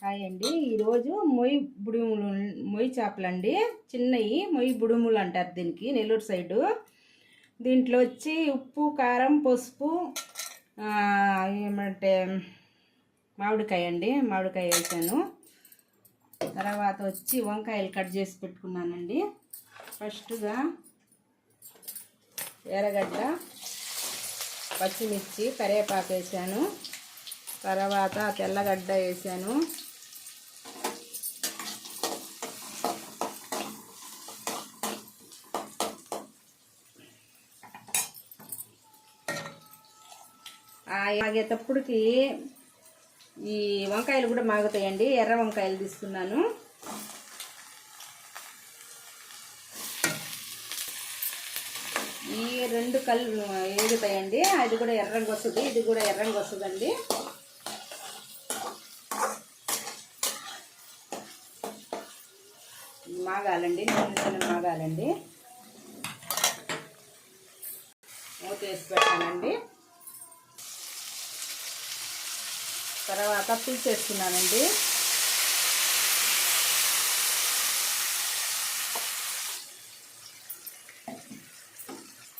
Hi అండి. ఈరోజు మొయ్యి చేపలండి. చిన్నవి మొయ్యి బుడుములు అంటారు దీనికి, నెల్లూరు సైడు. దీంట్లో వచ్చి ఉప్పు, కారం, పసుపు, ఏమంటే మామిడికాయ అండి, మామిడికాయ వేసాను. తర్వాత వచ్చి వంకాయలు కట్ చేసి పెట్టుకున్నానండి. ఫస్ట్గా ఎర్రగడ్డ, పచ్చిమిర్చి, కరివేపాకు వేసాను. తర్వాత తెల్లగడ్డ వేసాను. మాగేటప్పటికి ఈ వంకాయలు కూడా మాగుతాయండి. ఎర్ర వంకాయలు తీసుకున్నాను. ఈ రెండు కళ్ళు ఏగుతాయండి. అది కూడా ఎర్రంగా వస్తుంది, ఇది కూడా ఎర్రంగా వస్తుందండి. మాగాలండి, నూనె మాగాలండి. మూత వేసి పెట్టానండి. తర్వాత పులుసేస్తున్నానండి.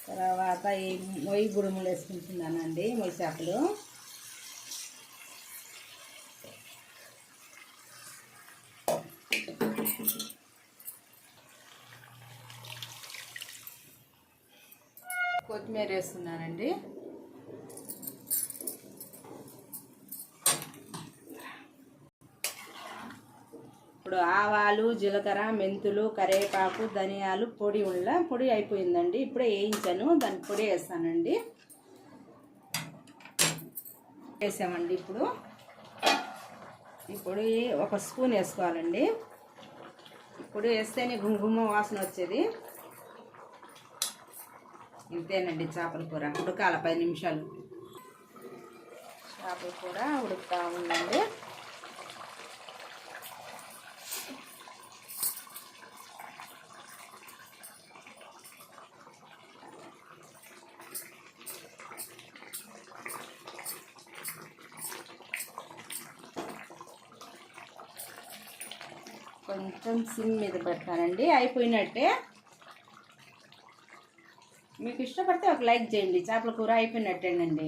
తర్వాత ఈ మొయ్యి బుడుములు వేసుకుంటున్నానండి, మొయ్యి చేపలు. కొత్తిమీర వేస్తున్నానండి. ఇప్పుడు ఆవాలు, జీలకర్ర, మెంతులు, కరివేపాకు, ధనియాలు పొడి అయిపోయిందండి. ఇప్పుడే వేయించాను, దాని పొడి వేస్తానండి. వేసామండి. ఇప్పుడు ఒక స్పూన్ వేసుకోవాలండి. ఇప్పుడు వేస్తేనే గుమ్మ వాసన వచ్చేది. ఇంతేనండి చేపల కూర. ఉడకాల 10 నిమిషాలు. చేపల కూర ఉడుకుతా ఉందండి. కొంచెం సిమ్ మీద పెడతానండి. అయిపోయినట్టే. మీకు ఇష్టపడితే ఒక లైక్ చేయండి. చేపల కూర అయిపోయినట్టేనండి.